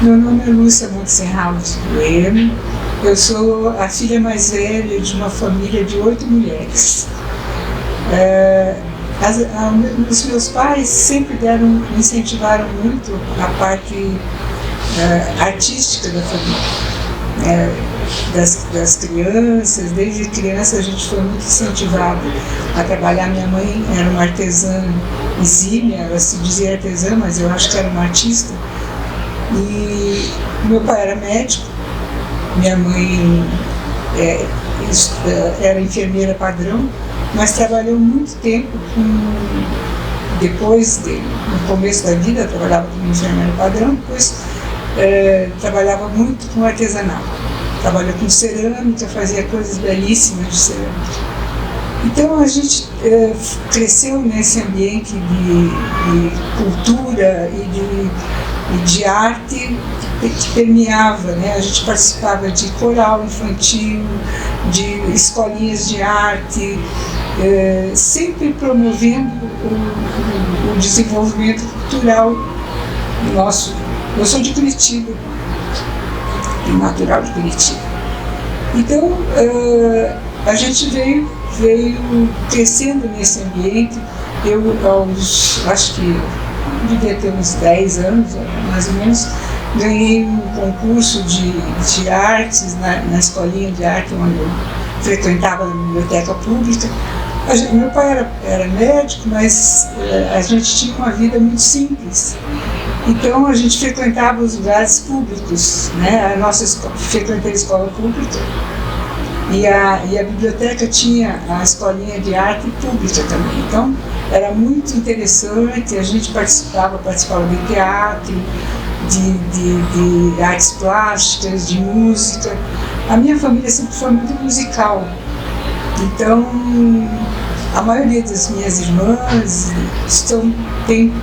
Meu nome é Lúcia Monteserrado Bueno. Eu sou a filha mais velha de uma família de 8 mulheres. Os meus pais sempre me incentivaram muito a parte artística da família. Das crianças, desde criança a gente foi muito incentivado a trabalhar. Minha mãe era uma artesã exímia, ela se dizia artesã, mas eu acho que era uma artista. E meu pai era médico, minha mãe era enfermeira padrão, mas trabalhou muito tempo no começo da vida, trabalhava como enfermeira padrão, depois trabalhava muito com artesanato. Trabalhou com cerâmica, fazia coisas belíssimas de cerâmica. Então a gente cresceu nesse ambiente de cultura e de arte que permeava, né? A gente participava de coral infantil, de escolinhas de arte, sempre promovendo o desenvolvimento cultural nosso. Eu sou de Curitiba, natural de Curitiba. Então a gente veio crescendo nesse ambiente. Eu, acho que devia ter uns 10 anos, mais ou menos, ganhei um concurso de artes na escolinha de arte onde eu frequentava a biblioteca pública. Meu pai era médico, mas a gente tinha uma vida muito simples. Então a gente frequentava os lugares públicos, né? Frequentei a escola pública e a biblioteca tinha a escolinha de arte pública também. Então era muito interessante, a gente participava de teatro, de artes plásticas, de música. A minha família sempre foi muito musical, então a maioria das minhas irmãs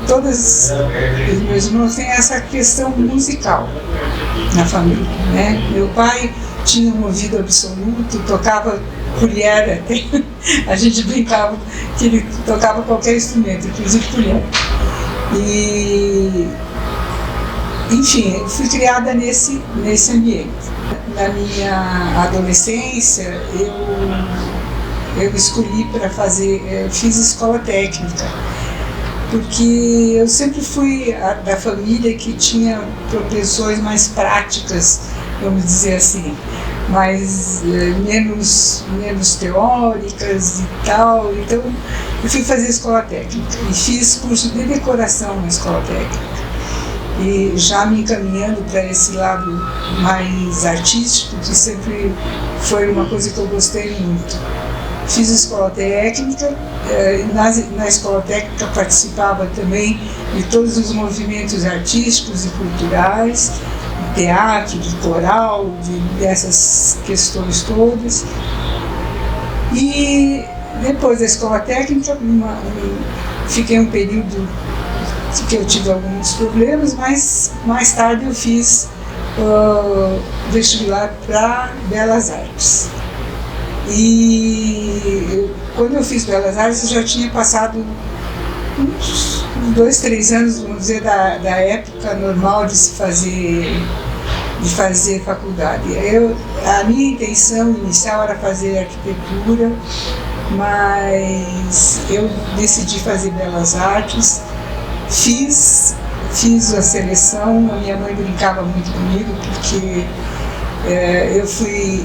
todos os meus irmãos têm essa questão musical na família, né? Meu pai tinha um ouvido absoluto, tocava colher até, a gente brincava que ele tocava qualquer instrumento, inclusive colher. E, enfim, eu fui criada nesse ambiente. Na minha adolescência, eu escolhi para eu fiz escola técnica, porque eu sempre fui da família que tinha propensões mais práticas, vamos dizer assim, menos teóricas e tal. Então eu fui fazer escola técnica e fiz curso de decoração na escola técnica. E já me encaminhando para esse lado mais artístico, que sempre foi uma coisa que eu gostei muito. Fiz escola técnica, na escola técnica participava também de todos os movimentos artísticos e culturais, de teatro, de coral, dessas questões todas. E depois da escola técnica, fiquei um período que eu tive alguns problemas, mas mais tarde eu fiz vestibular para Belas Artes. E quando eu fiz Belas Artes, eu já tinha passado uns 2, 3 anos, vamos dizer, da época normal de se fazer faculdade. A minha intenção inicial era fazer arquitetura, mas eu decidi fazer Belas Artes. Fiz a seleção. A minha mãe brincava muito comigo porque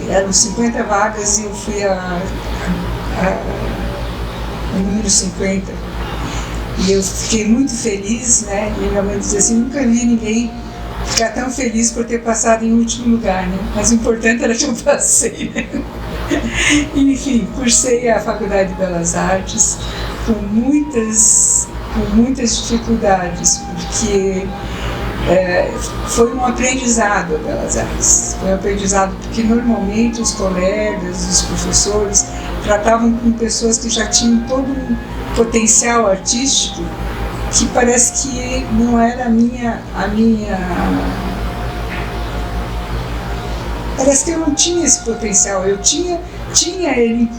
eram 50 vagas e eu fui a número 50. E eu fiquei muito feliz, né? E minha mãe dizia assim: nunca vi ninguém ficar tão feliz por ter passado em último lugar, né? Mas o importante era que eu passei, né? Enfim, cursei a Faculdade de Belas Artes com muitas dificuldades, porque foi um aprendizado a Belas Artes. Foi um aprendizado porque normalmente os colegas, os professores tratavam com pessoas que já tinham todo um potencial artístico que parece que não era a minha parece que eu não tinha esse potencial. Eu tinha ele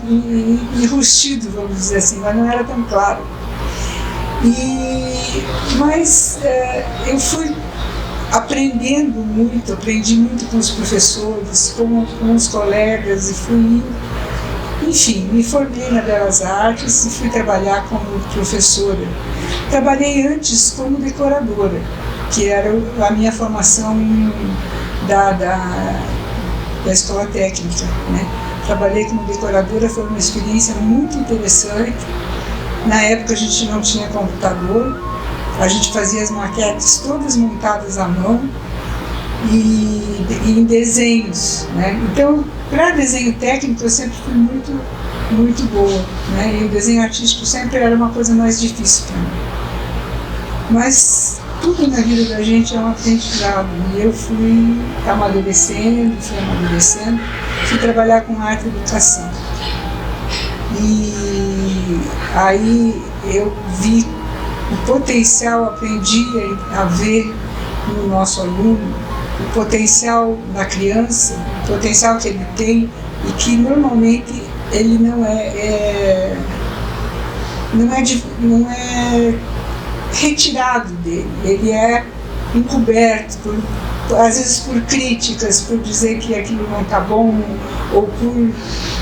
enrustido, vamos dizer assim, mas não era tão claro. Mas eu fui aprendendo muito, aprendi muito com os professores, com os colegas, e fui, enfim, me formei na Belas Artes e fui trabalhar como professora. Trabalhei antes como decoradora, que era a minha formação da escola técnica, né? Trabalhei como decoradora, foi uma experiência muito interessante. Na época a gente não tinha computador, a gente fazia as maquetes todas montadas à mão e em desenhos, né? Então, para desenho técnico eu sempre fui muito boa, né? E o desenho artístico sempre era uma coisa mais difícil para mim. Mas tudo na vida da gente é um aprendizado, e eu fui amadurecendo, fui trabalhar com arte e educação. E aí eu vi o potencial, aprendi a ver no nosso aluno o potencial da criança, o potencial que ele tem, e que normalmente ele não é retirado dele, ele é encoberto, às vezes por críticas, por dizer que aquilo não está bom, ou por...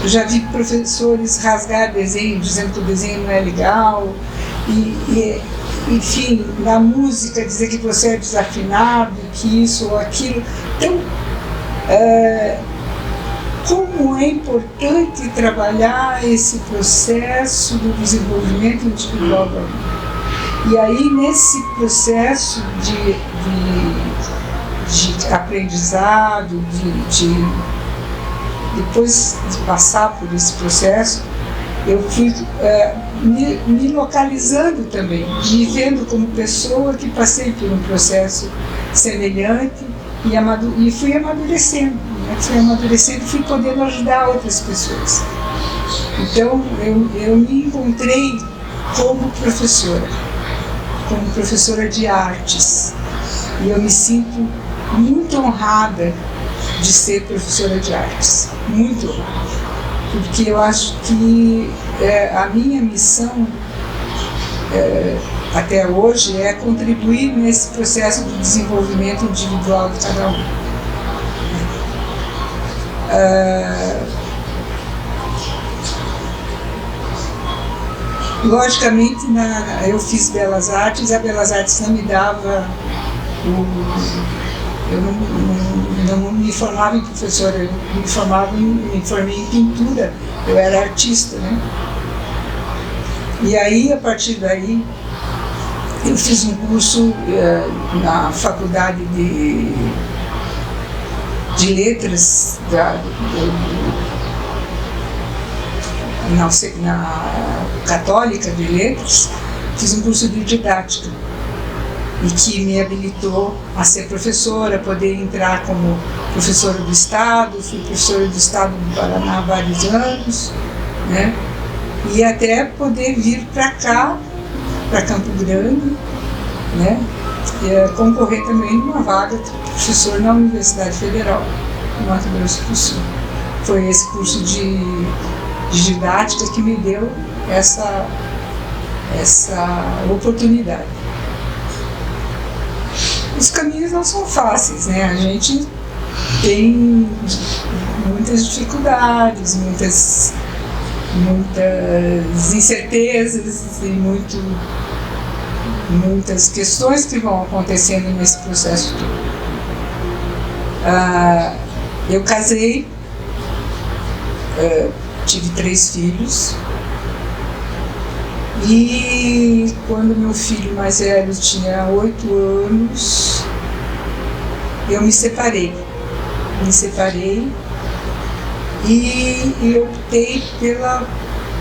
Já vi professores rasgar desenho, dizendo que o desenho não é legal, enfim, na música dizer que você é desafinado, que isso ou aquilo. Então, como é importante trabalhar esse processo do desenvolvimento individual do aluno. E aí, nesse processo de aprendizado, depois de passar por esse processo, eu fui me localizando também, me vendo como pessoa que passei por um processo semelhante e fui amadurecendo, né? Fui podendo ajudar outras pessoas. Então, eu me encontrei como professora de artes, e eu me sinto muito honrada de ser professora de artes, muito honrada, porque eu acho que a minha missão até hoje é contribuir nesse processo de desenvolvimento individual de cada um. Logicamente, eu fiz Belas Artes, a Belas Artes não me dava eu não me formava em professora, eu me formei em pintura, eu era artista, né? E aí, a partir daí, eu fiz um curso na faculdade de letras na Católica de Letras, fiz um curso de didática, e que me habilitou a ser professora, poder entrar como professora do Estado. Fui professora do Estado do Paraná há vários anos, né? E até poder vir para cá, para Campo Grande, né? Concorrer também numa vaga de professor na Universidade Federal do Mato Grosso do Sul. Foi esse curso de didática que me deu essa oportunidade. Os caminhos não são fáceis, né? A gente tem muitas dificuldades, muitas incertezas e muitas questões que vão acontecendo nesse processo todo. Eu casei, tive 3 filhos, e quando meu filho mais velho tinha 8 anos, eu me separei e eu optei pela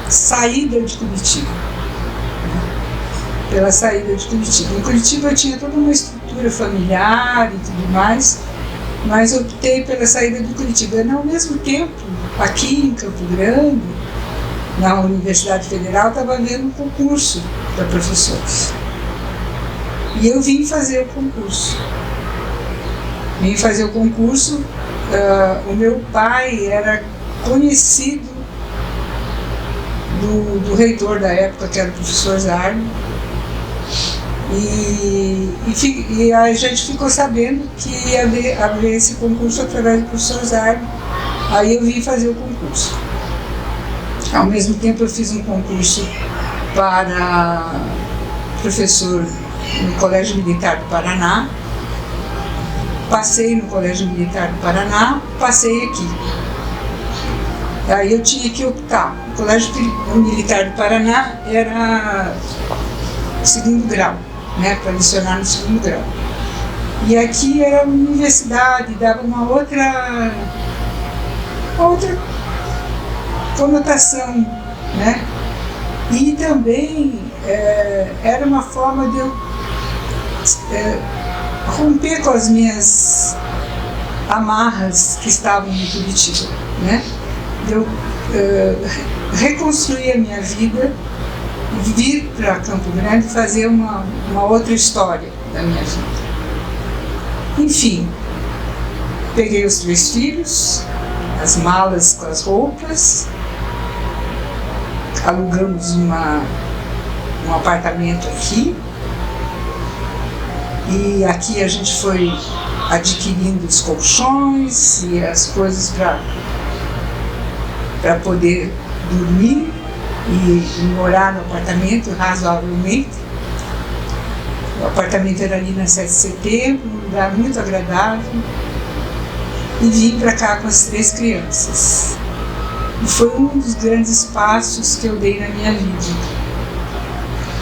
saída de Curitiba. Em Curitiba eu tinha toda uma estrutura familiar e tudo mais, mas optei pela saída de Curitiba. E, ao mesmo tempo, aqui em Campo Grande, na Universidade Federal, estava havendo um concurso para professores. E eu vim fazer o concurso. O meu pai era conhecido do reitor da época, que era o professor Zardo, E a gente ficou sabendo que ia haver esse concurso através do professor Zaire. Aí eu vim fazer o concurso. Ao mesmo tempo eu fiz um concurso para professor no Colégio Militar do Paraná. Passei no Colégio Militar do Paraná, passei aqui. Aí eu tinha que optar. O Colégio Militar do Paraná era segundo grau, né, para lecionar no segundo grau. E aqui era uma universidade, dava uma outra conotação, né? E também era uma forma de eu romper com as minhas amarras que estavam em Curitiba, né? De eu reconstruir a minha vida, vir para Campo Grande e fazer uma outra história da minha vida. Enfim, peguei os 3 filhos, as malas com as roupas, alugamos um apartamento aqui, e aqui a gente foi adquirindo os colchões e as coisas para poder dormir e morar no apartamento razoavelmente. O apartamento era ali na 7 de setembro, um lugar muito agradável, e vim para cá com as 3 crianças. E foi um dos grandes passos que eu dei na minha vida,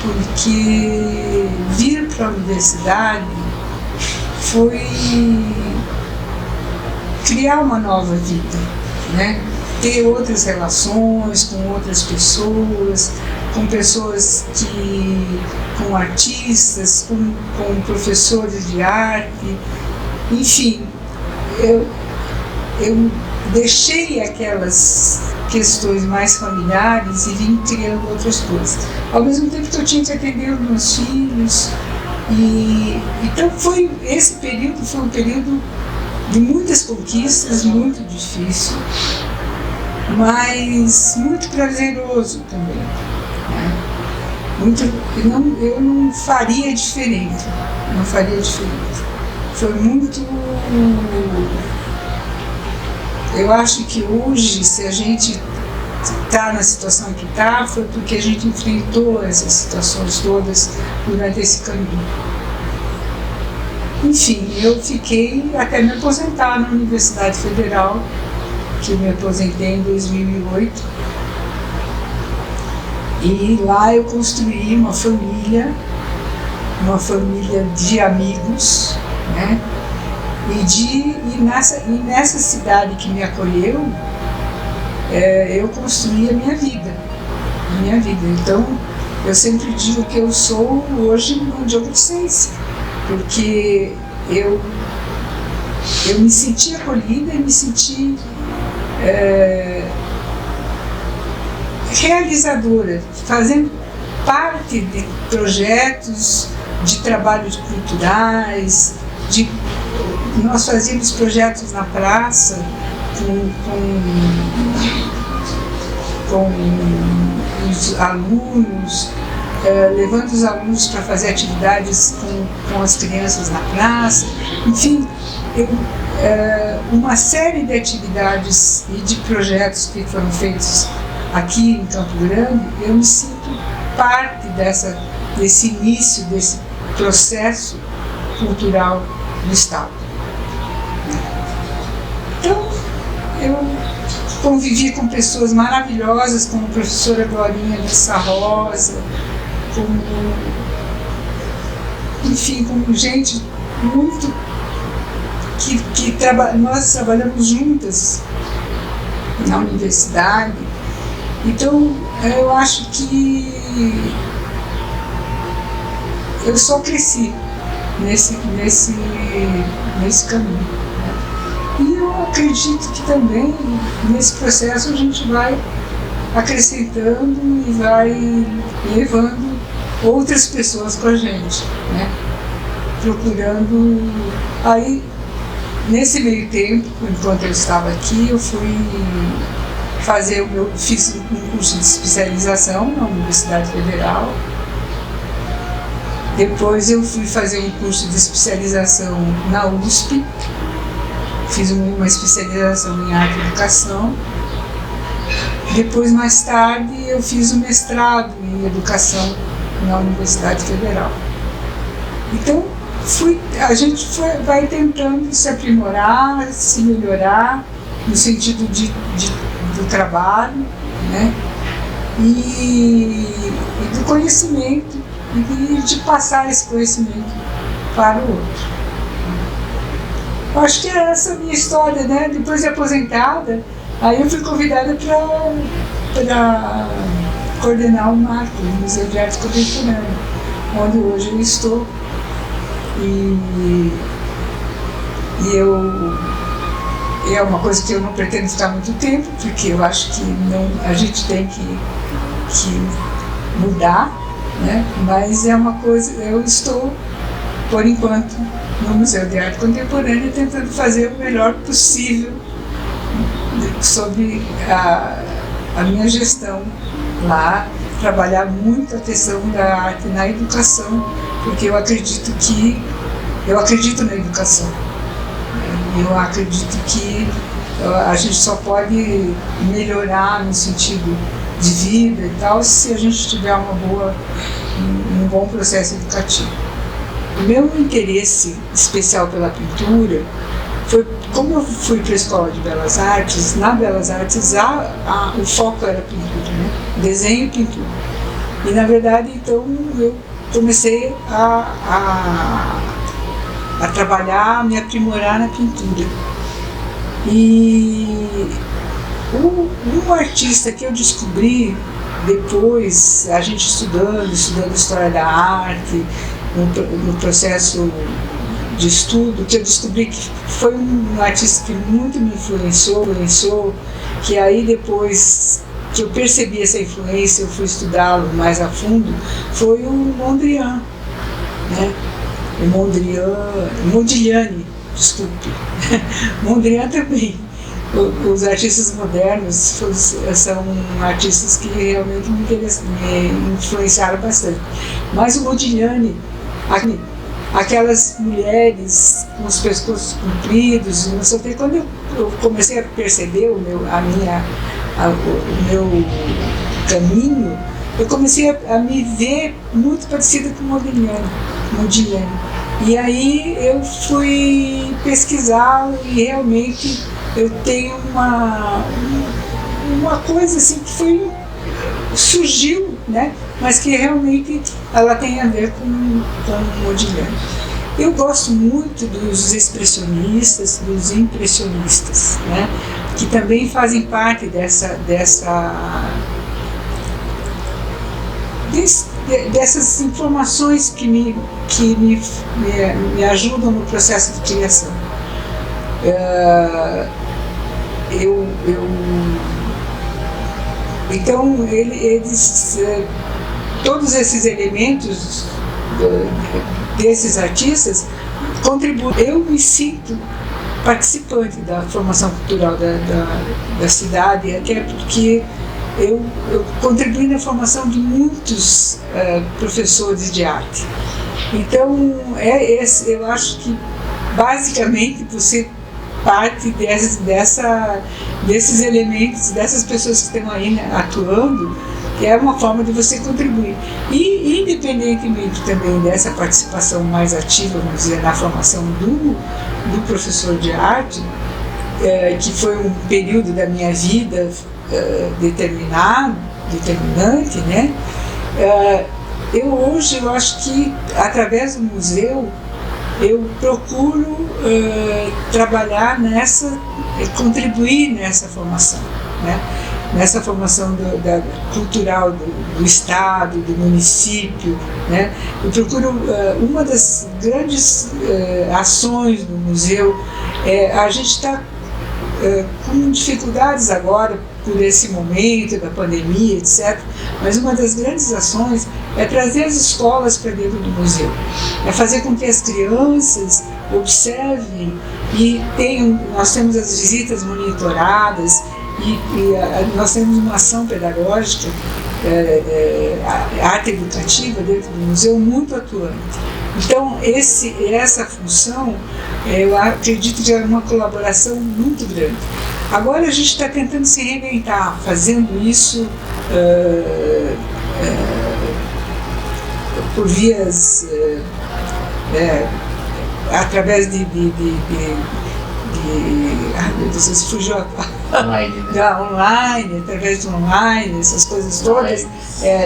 porque vir para a universidade foi criar uma nova vida, né? Ter outras relações com outras pessoas, com artistas, com professores de arte, enfim, eu deixei aquelas questões mais familiares e vim criando outras coisas. Ao mesmo tempo que eu tinha que atender os meus filhos, então esse período foi um período de muitas conquistas, muito difícil, mas muito prazeroso também, né? Eu não faria diferente, Foi muito... Eu acho que hoje, se a gente está na situação que está, foi porque a gente enfrentou essas situações todas durante esse caminho. Enfim, eu fiquei até me aposentar na Universidade Federal, que eu me aposentei em 2008. E lá eu construí uma família de amigos, né? E nessa cidade que me acolheu, eu construí a minha vida. Então, eu sempre digo que eu sou hoje mundialicense, porque eu me senti acolhida e me senti realizadora, fazendo parte de projetos, de trabalhos culturais, nós fazíamos projetos na praça com os alunos, levando os alunos para fazer atividades com as crianças na praça, enfim, uma série de atividades e de projetos que foram feitos aqui em Campo Grande. Eu me sinto parte desse início, desse processo cultural do Estado. Então, eu convivi com pessoas maravilhosas, como a professora Glorinha Lissa Rosa, enfim, com gente muito nós trabalhamos juntas na universidade. Então, eu acho que eu só cresci nesse caminho. E eu acredito que também nesse processo a gente vai acrescentando e vai levando outras pessoas com a gente, né? Procurando. Aí, nesse meio tempo, enquanto eu estava aqui, eu fiz um curso de especialização na Universidade Federal. Depois eu fui fazer um curso de especialização na USP, fiz uma especialização em arte e educação. Depois, mais tarde, eu fiz um mestrado em educação na Universidade Federal. Então, a gente vai tentando se aprimorar, se melhorar no sentido do trabalho, né? E do conhecimento, e de passar esse conhecimento para o outro. Eu acho que é essa a minha história, né? Depois de aposentada, aí eu fui convidada para coordenar o MARCO, o Museu de Arte Contemporânea, onde hoje eu estou. E é uma coisa que eu não pretendo ficar muito tempo, porque eu acho que a gente tem que mudar, né? Mas é uma coisa, eu estou, por enquanto, no Museu de Arte Contemporânea, tentando fazer o melhor possível sobre a minha gestão lá, trabalhar muito a questão da arte na educação, porque eu acredito na educação. Eu acredito que a gente só pode melhorar no sentido de vida e tal se a gente tiver um bom processo educativo. O meu interesse especial pela pintura foi, como eu fui para a Escola de Belas Artes, na Belas Artes o foco era pintura, né? Desenho e pintura. E na verdade, então, eu comecei a trabalhar, a me aprimorar na pintura. E um artista que eu descobri depois, a gente estudando história da arte, no processo de estudo, que eu descobri que foi um artista que muito me influenciou, que aí depois que eu percebi essa influência, eu fui estudá-lo mais a fundo, foi o Mondrian, né? Modigliani, desculpe. Mondrian também. Os artistas modernos são artistas que realmente me influenciaram bastante. Mas o Modigliani, aquelas mulheres com os pescoços compridos, não sei o que, quando eu comecei a perceber o meu caminho, eu comecei a me ver muito parecida com o Modigliani. E aí eu fui pesquisar e realmente eu tenho uma coisa assim que surgiu, né? Mas que realmente ela tem a ver com o Modigliani. Eu gosto muito dos expressionistas, dos impressionistas, né? Que também fazem parte dessas informações que me ajudam no processo de criação. Então, todos esses elementos desses artistas contribuem. Eu me sinto participante da formação cultural da cidade, até porque eu contribuí na formação de muitos professores de arte. Então, eu acho que basicamente você parte desses elementos, dessas pessoas que estão aí, né, atuando, que é uma forma de você contribuir. E independentemente também dessa participação mais ativa, vamos dizer, na formação do professor de arte, que foi um período da minha vida determinante, né? Eu acho que através do museu eu procuro trabalhar contribuir nessa formação, né? Nessa formação cultural do Estado, do município, né? Eu procuro, uma das grandes ações do museu, a gente está com dificuldades agora por esse momento da pandemia, etc. Mas uma das grandes ações é trazer as escolas para dentro do museu, é fazer com que as crianças observem e nós temos as visitas monitoradas e nós temos uma ação pedagógica arte educativa dentro do museu muito atuante. Então, essa função, eu acredito que é uma colaboração muito grande. Agora a gente está tentando se reinventar, fazendo isso por vias, através de meu Deus, fugiu a online, né? Online, através do online, essas coisas todas,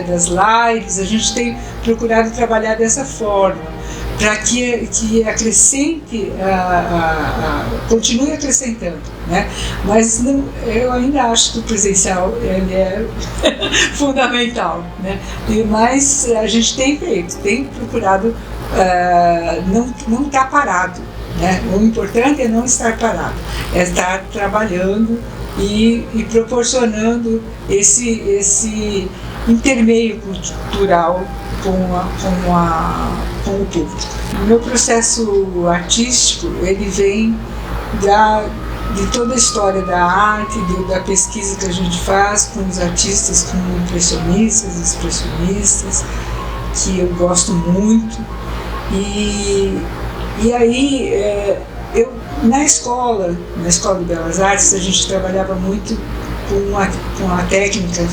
das lives. A gente tem procurado trabalhar dessa forma, para que acrescente, continue acrescentando, né? Mas não, eu ainda acho que o presencial ele é fundamental, né? Mas a gente tem feito, tem procurado não estar parado, né? O importante é não estar parado, é estar trabalhando e proporcionando esse intermeio cultural com o público. O meu processo artístico, ele vem de toda a história da arte, da pesquisa que a gente faz com os artistas, com impressionistas, expressionistas, que eu gosto muito. E aí, eu, na escola de Belas Artes, a gente trabalhava muito com a técnica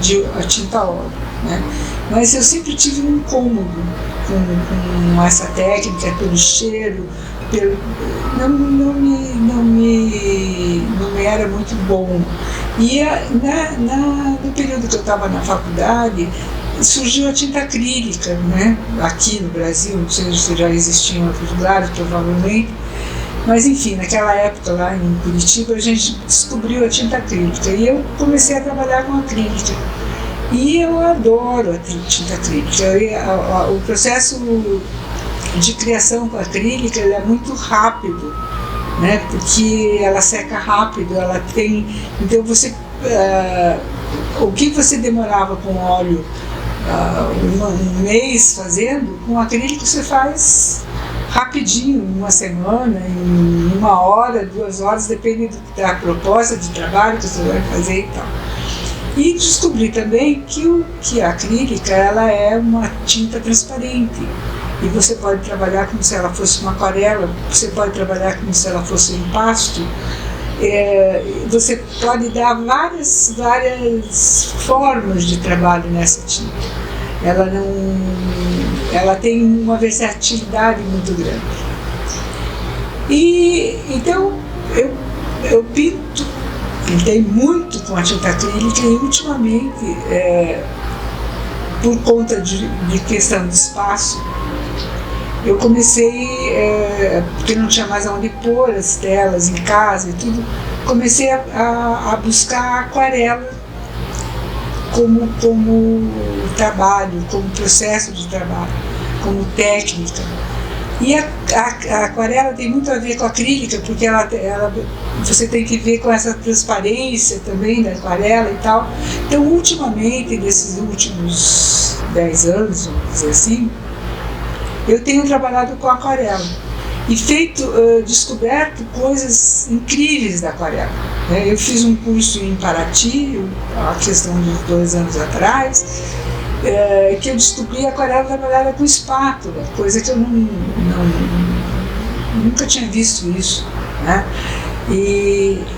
de a tinta óleo, né? Mas eu sempre tive um incômodo com essa técnica, pelo cheiro, não me era muito bom. E no período que eu estava na faculdade, surgiu a tinta acrílica, né? Aqui no Brasil, não sei se já existia em outros lugares, provavelmente. Mas enfim, naquela época lá em Curitiba, a gente descobriu a tinta acrílica e eu comecei a trabalhar com acrílica. E eu adoro a tinta acrílica. O processo de criação com acrílica ele é muito rápido, né? Porque ela seca rápido, ela tem... Então você... o que você demorava com óleo um mês fazendo, com acrílico você faz rapidinho, em uma semana, em 1 hora, 2 horas, depende da proposta de trabalho que você vai fazer e tal. E descobri também que a acrílica ela é uma tinta transparente. E você pode trabalhar como se ela fosse uma aquarela, você pode trabalhar como se ela fosse um pasto. Você pode dar várias formas de trabalho nessa tinta. Ela tem uma versatilidade muito grande. E então eu pintei muito com a tinta acrílica e ultimamente, por conta de questão de espaço, eu comecei, porque não tinha mais onde pôr as telas em casa e tudo, comecei a buscar aquarela como trabalho, como processo de trabalho, como técnica. E a aquarela tem muito a ver com a acrílica, porque você tem que ver com essa transparência também da aquarela e tal. Então, ultimamente, nesses últimos 10 anos, vamos dizer assim, eu tenho trabalhado com aquarela e descoberto coisas incríveis da aquarela, né? Eu fiz um curso em Paraty, a questão de 2 anos atrás, que eu descobri a aquarela trabalhada com espátula, coisa que eu nunca tinha visto isso, né?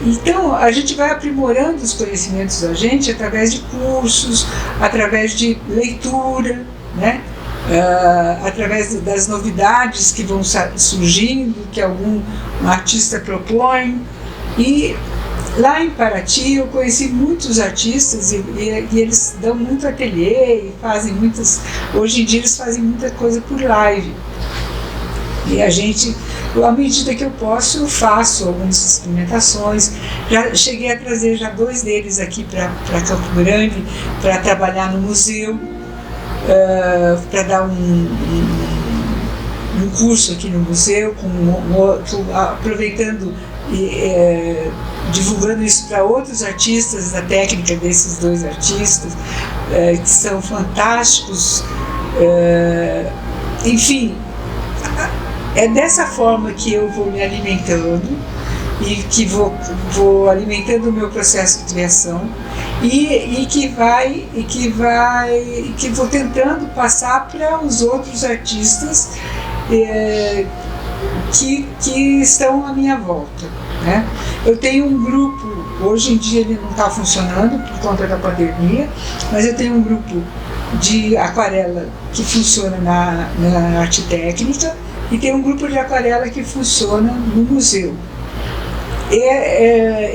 Então a gente vai aprimorando os conhecimentos da gente através de cursos, através de leitura, né? Através das novidades que vão surgindo, que algum artista propõe. E lá em Paraty eu conheci muitos artistas e eles dão muito ateliê e fazem hoje em dia eles fazem muita coisa por live. E a gente, à medida que eu posso, eu faço algumas experimentações. Já cheguei a trazer 2 deles aqui para Campo Grande para trabalhar no museu, para dar um curso aqui no museu, aproveitando e divulgando isso para outros artistas, da técnica desses 2 artistas, que são fantásticos. Enfim, é dessa forma que eu vou me alimentando e que vou alimentando o meu processo de criação e que vou tentando passar para os outros artistas que estão à minha volta, né? Eu tenho um grupo, hoje em dia ele não está funcionando por conta da pandemia, mas eu tenho um grupo de aquarela que funciona na arte técnica e tem um grupo de aquarela que funciona no museu.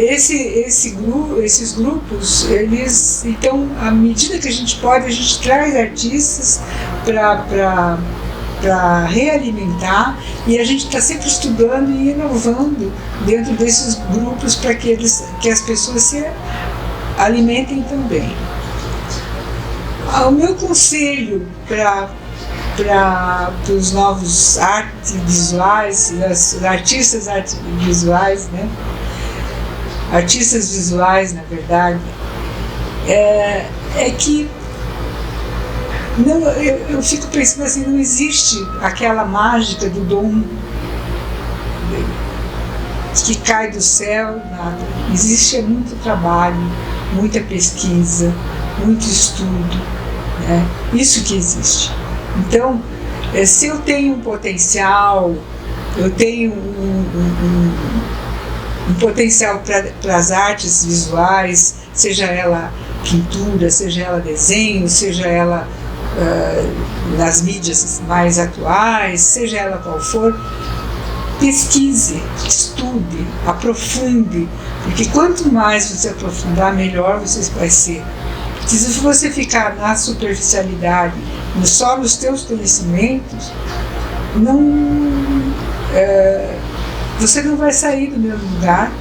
Esses grupos, eles, então, à medida que a gente pode, a gente traz artistas para realimentar, e a gente está sempre estudando e inovando dentro desses grupos para que as pessoas se alimentem também. O meu conselho para os novos artes visuais, artistas artes visuais, né? Artistas visuais, na verdade, é que não, eu fico pensando assim, não existe aquela mágica do dom que cai do céu, nada. Existe muito trabalho, muita pesquisa, muito estudo, né? Isso que existe. Então, se eu tenho um potencial, eu tenho um potencial para as artes visuais, seja ela pintura, seja ela desenho, seja ela nas mídias mais atuais, seja ela qual for, pesquise, estude, aprofunde, porque quanto mais você aprofundar, melhor você vai ser. Porque se você ficar na superficialidade, só nos teus conhecimentos, você não vai sair do mesmo lugar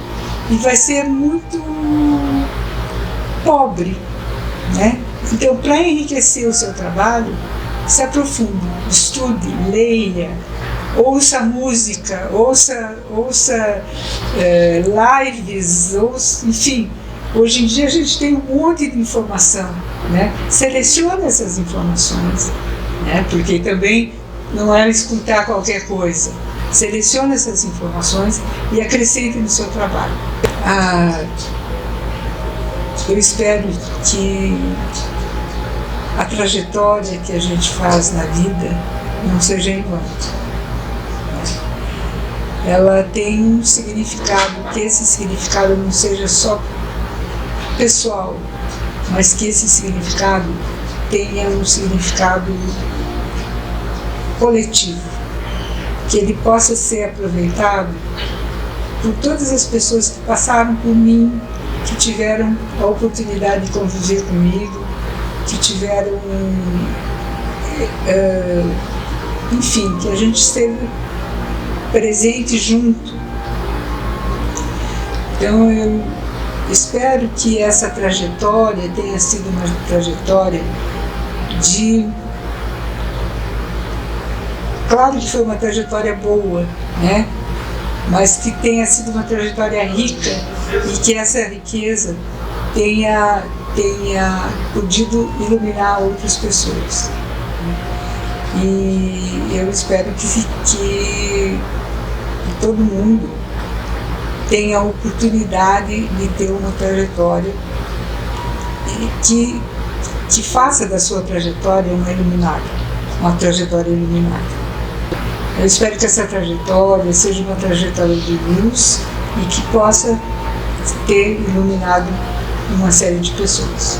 e vai ser muito pobre, né? Então, para enriquecer o seu trabalho, se aprofunde, estude, leia, ouça música, ouça lives, enfim. Hoje em dia a gente tem um monte de informação, né? Selecione essas informações, né? Porque também não é escutar qualquer coisa. Selecione essas informações e acrescente no seu trabalho. Eu espero que a trajetória que a gente faz na vida não seja em vão. Ela tem um significado, que esse significado não seja só pessoal, mas que esse significado tenha um significado coletivo, que ele possa ser aproveitado por todas as pessoas que passaram por mim, que tiveram a oportunidade de conviver comigo, que tiveram, enfim, que a gente esteve presente junto. Então eu espero que essa trajetória tenha sido uma trajetória claro que foi uma trajetória boa, né? Mas que tenha sido uma trajetória rica e que essa riqueza tenha podido iluminar outras pessoas. E eu espero que todo mundo tenha a oportunidade de ter uma trajetória e que faça da sua trajetória uma trajetória iluminada. Eu espero que essa trajetória seja uma trajetória de luz e que possa ter iluminado uma série de pessoas.